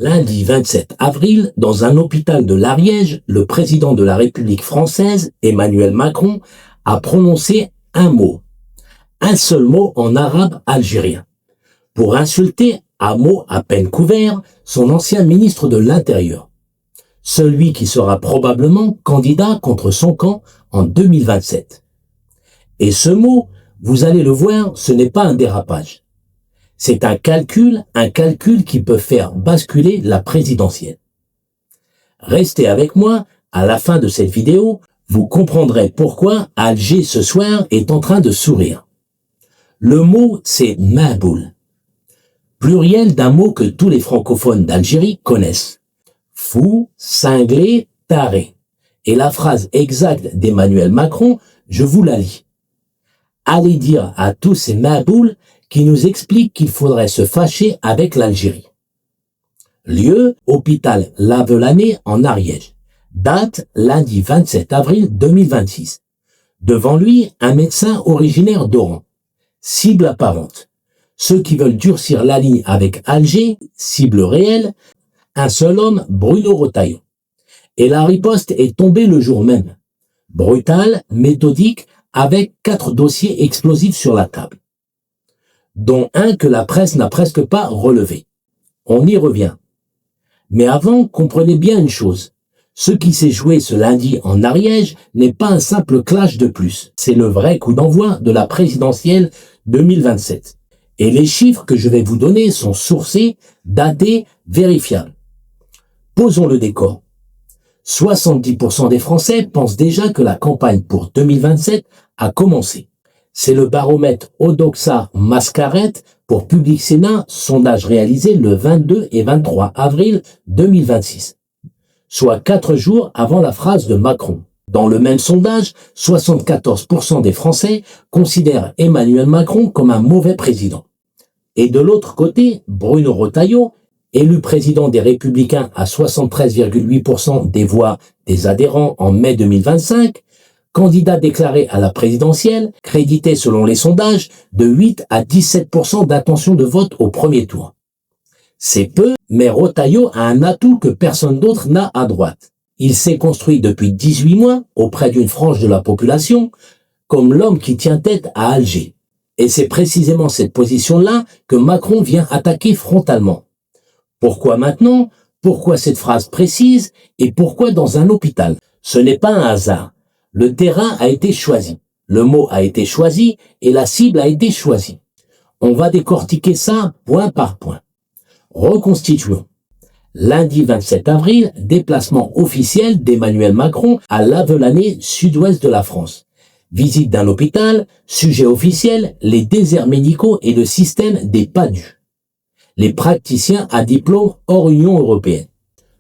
Lundi 27 avril, dans un hôpital de l'Ariège, le président de la République française, Emmanuel Macron, a prononcé un seul mot en arabe algérien, pour insulter, à mots à peine couverts, son ancien ministre de l'Intérieur, celui qui sera probablement candidat contre son camp en 2027. Et ce mot, vous allez le voir, ce n'est pas un dérapage. C'est un calcul qui peut faire basculer la présidentielle. Restez avec moi, à la fin de cette vidéo, vous comprendrez pourquoi Alger ce soir est en train de sourire. Le mot, c'est Maboul, pluriel d'un mot que tous les francophones d'Algérie connaissent. Fou, cinglé, taré. Et la phrase exacte d'Emmanuel Macron, je vous la lis. Allez dire à tous ces Mabouls qui nous expliquent qu'il faudrait se fâcher avec l'Algérie. Lieu, hôpital Lavelanet en Ariège. Date, lundi 27 avril 2026. Devant lui, un médecin originaire d'Oran. Cible apparente. Ceux qui veulent durcir la ligne avec Alger, cible réelle, un seul homme, Bruno Retailleau. Et la riposte est tombée le jour même. Brutale, méthodique, avec 4 dossiers explosifs sur la table, dont un que la presse n'a presque pas relevé. On y revient. Mais avant, comprenez bien une chose. Ce qui s'est joué ce lundi en Ariège n'est pas un simple clash de plus. C'est le vrai coup d'envoi de la présidentielle 2027. Et les chiffres que je vais vous donner sont sourcés, datés, vérifiables. Posons le décor. 70% des Français pensent déjà que la campagne pour 2027 a commencé. C'est le baromètre Odoxa Mascaret pour Public Sénat, sondage réalisé le 22 et 23 avril 2026, soit 4 jours avant la phrase de Macron. Dans le même sondage, 74% des Français considèrent Emmanuel Macron comme un mauvais président. Et de l'autre côté, Bruno Retailleau, élu président des Républicains à 73,8% des voix des adhérents en mai 2025, candidat déclaré à la présidentielle, crédité selon les sondages de 8 à 17% d'intention de vote au premier tour. C'est peu, mais Retailleau a un atout que personne d'autre n'a à droite. Il s'est construit depuis 18 mois auprès d'une frange de la population comme l'homme qui tient tête à Alger. Et c'est précisément cette position-là que Macron vient attaquer frontalement. Pourquoi maintenant? Pourquoi cette phrase précise? Et pourquoi dans un hôpital? Ce n'est pas un hasard. Le terrain a été choisi. Le mot a été choisi et la cible a été choisie. On va décortiquer ça point par point. Reconstituons. Lundi 27 avril, déplacement officiel d'Emmanuel Macron à Lavelanet, sud-ouest de la France. Visite d'un hôpital, sujet officiel, les déserts médicaux et le système des PADU. Les praticiens à diplôme hors Union européenne.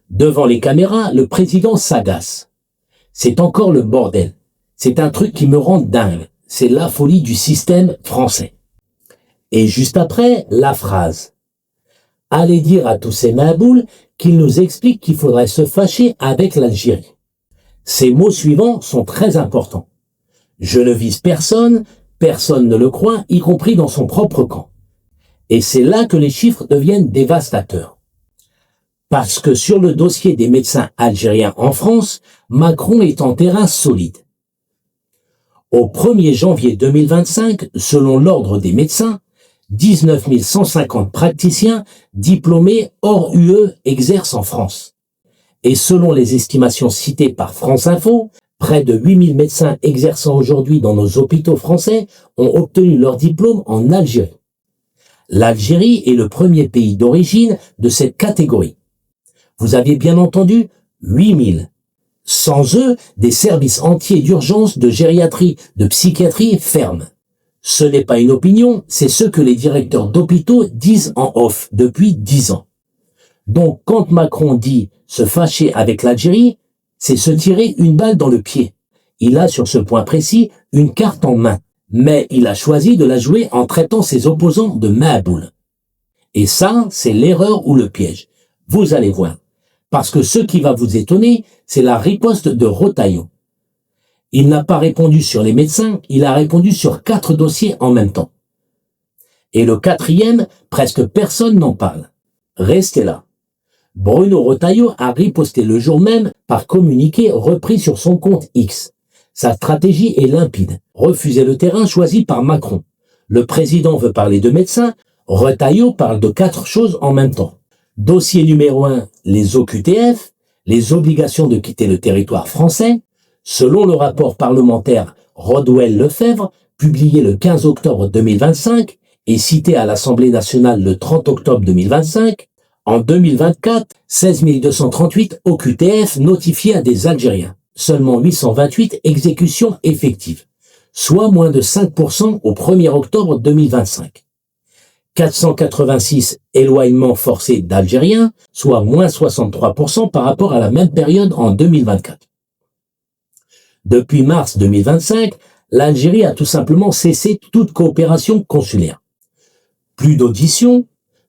Devant les caméras, le président s'agace. C'est encore le bordel. C'est un truc qui me rend dingue. C'est la folie du système français. Et juste après, la phrase. Allez dire à tous ces Mabouls qu'ils nous expliquent qu'il faudrait se fâcher avec l'Algérie. Ces mots suivants sont très importants. Je ne vise personne, personne ne le croit, y compris dans son propre camp. Et c'est là que les chiffres deviennent dévastateurs. Parce que sur le dossier des médecins algériens en France, Macron est en terrain solide. Au 1er janvier 2025, selon l'ordre des médecins, 19 150 praticiens diplômés hors UE exercent en France. Et selon les estimations citées par France Info, près de 8000 médecins exerçant aujourd'hui dans nos hôpitaux français ont obtenu leur diplôme en Algérie. L'Algérie est le premier pays d'origine de cette catégorie. Vous aviez bien entendu 8000. Sans eux, des services entiers d'urgence, de gériatrie, de psychiatrie ferment. Ce n'est pas une opinion, c'est ce que les directeurs d'hôpitaux disent en off depuis 10 ans. Donc quand Macron dit se fâcher avec l'Algérie, c'est se tirer une balle dans le pied. Il a sur ce point précis une carte en main. Mais il a choisi de la jouer en traitant ses opposants de Mabouls. Et ça, c'est l'erreur ou le piège. Vous allez voir. Parce que ce qui va vous étonner, c'est la riposte de Retailleau. Il n'a pas répondu sur les médecins, il a répondu sur 4 dossiers en même temps. Et le 4e, presque personne n'en parle. Restez là. Bruno Retailleau a riposté le jour même par communiqué repris sur son compte X. Sa stratégie est limpide. Refuser le terrain choisi par Macron. Le président veut parler de médecins. Retailleau parle de 4 choses en même temps. Dossier numéro 1, les OQTF, les obligations de quitter le territoire français. Selon le rapport parlementaire Rodwell-Lefebvre, publié le 15 octobre 2025 et cité à l'Assemblée nationale le 30 octobre 2025, en 2024, 16 238 OQTF notifiés à des Algériens. Seulement 828 exécutions effectives, soit moins de 5% au 1er octobre 2025. 486 éloignements forcés d'Algériens, soit moins 63% par rapport à la même période en 2024. Depuis mars 2025, l'Algérie a tout simplement cessé toute coopération consulaire. Plus d'auditions,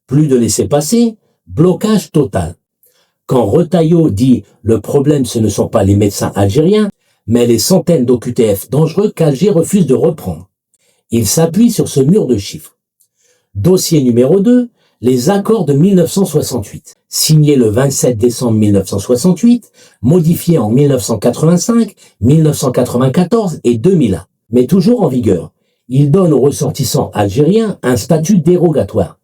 plus de laissez-passer, blocage total. Quand Retailleau dit « le problème ce ne sont pas les médecins algériens, mais les centaines d'OQTF dangereux qu'Alger refuse de reprendre », il s'appuie sur ce mur de chiffres. Dossier numéro 2, les accords de 1968, signés le 27 décembre 1968, modifiés en 1985, 1994 et 2001, mais toujours en vigueur. Ils donnent aux ressortissants algériens un statut dérogatoire.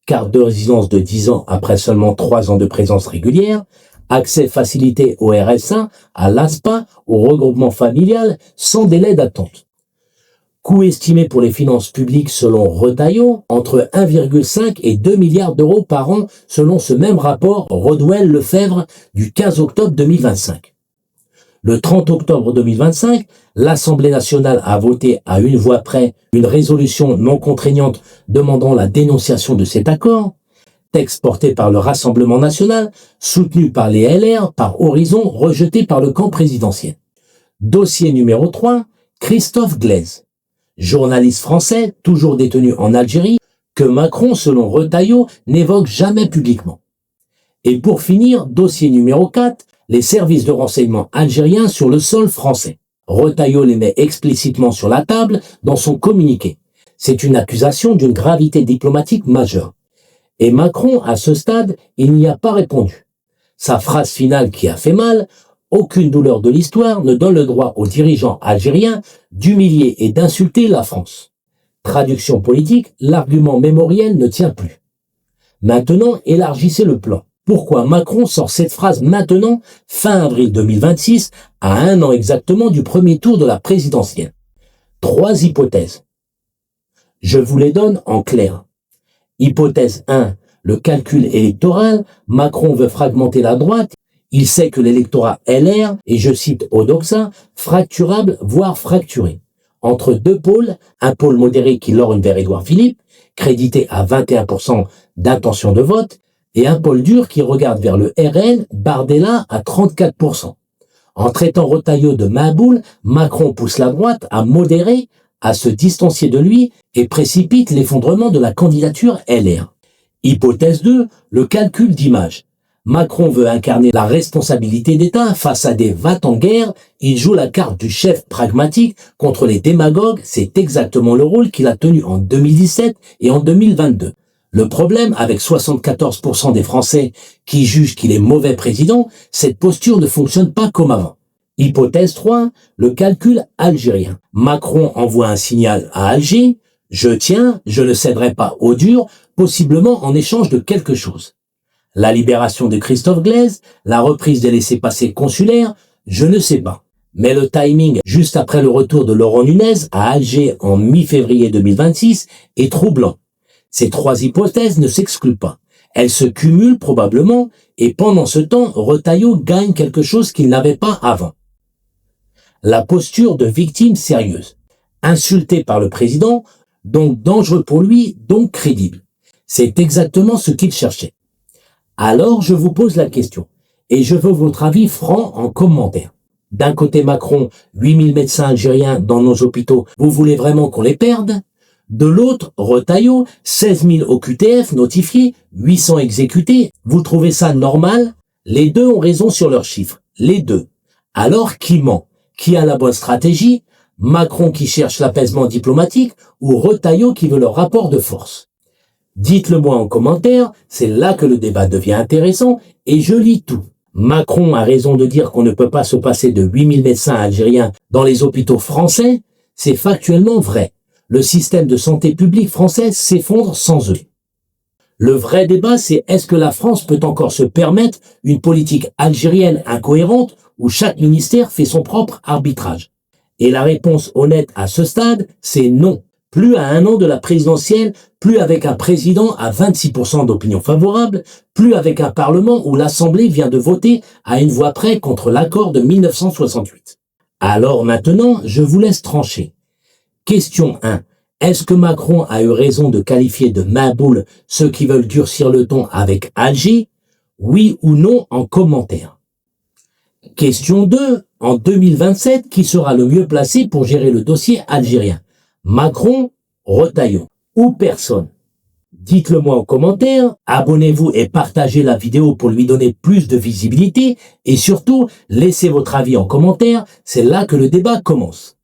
Carte de résidence de 10 ans après seulement 3 ans de présence régulière, accès facilité au RSA, à l'ASPA, au regroupement familial, sans délai d'attente. Coût estimé pour les finances publiques selon Retailleau, entre 1,5 et 2 milliards d'euros par an selon ce même rapport Rodwell-Lefebvre du 15 octobre 2025. Le 30 octobre 2025, l'Assemblée nationale a voté à une voix près une résolution non contraignante demandant la dénonciation de cet accord, texte porté par le Rassemblement national, soutenu par les LR, par Horizon, rejeté par le camp présidentiel. Dossier numéro 3, Christophe Glaise, journaliste français, toujours détenu en Algérie, que Macron, selon Retailleau, n'évoque jamais publiquement. Et pour finir, dossier numéro 4, les services de renseignement algériens sur le sol français. Retailleau les met explicitement sur la table dans son communiqué. C'est une accusation d'une gravité diplomatique majeure. Et Macron, à ce stade, il n'y a pas répondu. Sa phrase finale qui a fait mal, « Aucune douleur de l'histoire ne donne le droit aux dirigeants algériens d'humilier et d'insulter la France. » Traduction politique, l'argument mémoriel ne tient plus. Maintenant, élargissez le plan. Pourquoi Macron sort cette phrase maintenant, fin avril 2026, à 1 an exactement du premier tour de la présidentielle? 3 hypothèses. Je vous les donne en clair. Hypothèse 1, le calcul électoral. Macron veut fragmenter la droite. Il sait que l'électorat LR est, je cite Odoxa, fracturable, voire fracturé. Entre 2 pôles, un pôle modéré qui lorgne vers Édouard Philippe, crédité à 21% d'intention de vote, et un pôle dur qui regarde vers le RN, Bardella à 34%. En traitant Retailleau de maboule, Macron pousse la droite à modérer, à se distancier de lui et précipite l'effondrement de la candidature LR. Hypothèse 2, le calcul d'image. Macron veut incarner la responsabilité d'État face à des va-t-en-guerre. Il joue la carte du chef pragmatique contre les démagogues. C'est exactement le rôle qu'il a tenu en 2017 et en 2022. Le problème, avec 74% des Français qui jugent qu'il est mauvais président, cette posture ne fonctionne pas comme avant. Hypothèse 3, le calcul algérien. Macron envoie un signal à Alger. Je tiens, je ne céderai pas au dur, possiblement en échange de quelque chose. La libération de Christophe Glaise, la reprise des laissez-passer consulaires, je ne sais pas. Mais le timing, juste après le retour de Laurent Nunez à Alger en mi-février 2026, est troublant. Ces 3 hypothèses ne s'excluent pas. Elles se cumulent probablement et pendant ce temps, Retailleau gagne quelque chose qu'il n'avait pas avant. La posture de victime sérieuse. Insulté par le président, donc dangereux pour lui, donc crédible. C'est exactement ce qu'il cherchait. Alors je vous pose la question et je veux votre avis franc en commentaire. D'un côté Macron, 8000 médecins algériens dans nos hôpitaux, vous voulez vraiment qu'on les perde ? De l'autre, Retailleau, 16 000 OQTF notifiés, 800 exécutés. Vous trouvez ça normal? Les deux ont raison sur leurs chiffres. Les deux. Alors, qui ment? Qui a la bonne stratégie? Macron qui cherche l'apaisement diplomatique ou Retailleau qui veut le rapport de force? Dites-le moi en commentaire, c'est là que le débat devient intéressant et je lis tout. Macron a raison de dire qu'on ne peut pas se passer de 8000 médecins algériens dans les hôpitaux français. C'est factuellement vrai. Le système de santé publique français s'effondre sans eux. Le vrai débat, c'est est-ce que la France peut encore se permettre une politique algérienne incohérente où chaque ministère fait son propre arbitrage? Et la réponse honnête à ce stade, c'est non. Plus à 1 an de la présidentielle, plus avec un président à 26% d'opinion favorable, plus avec un parlement où l'Assemblée vient de voter à une voix près contre l'accord de 1968. Alors maintenant, je vous laisse trancher. Question 1. Est-ce que Macron a eu raison de qualifier de main-boule ceux qui veulent durcir le ton avec Alger? Oui ou non en commentaire. Question 2. En 2027, qui sera le mieux placé pour gérer le dossier algérien? Macron, Retailleau ou personne? Dites-le moi en commentaire, abonnez-vous et partagez la vidéo pour lui donner plus de visibilité et surtout, laissez votre avis en commentaire, c'est là que le débat commence.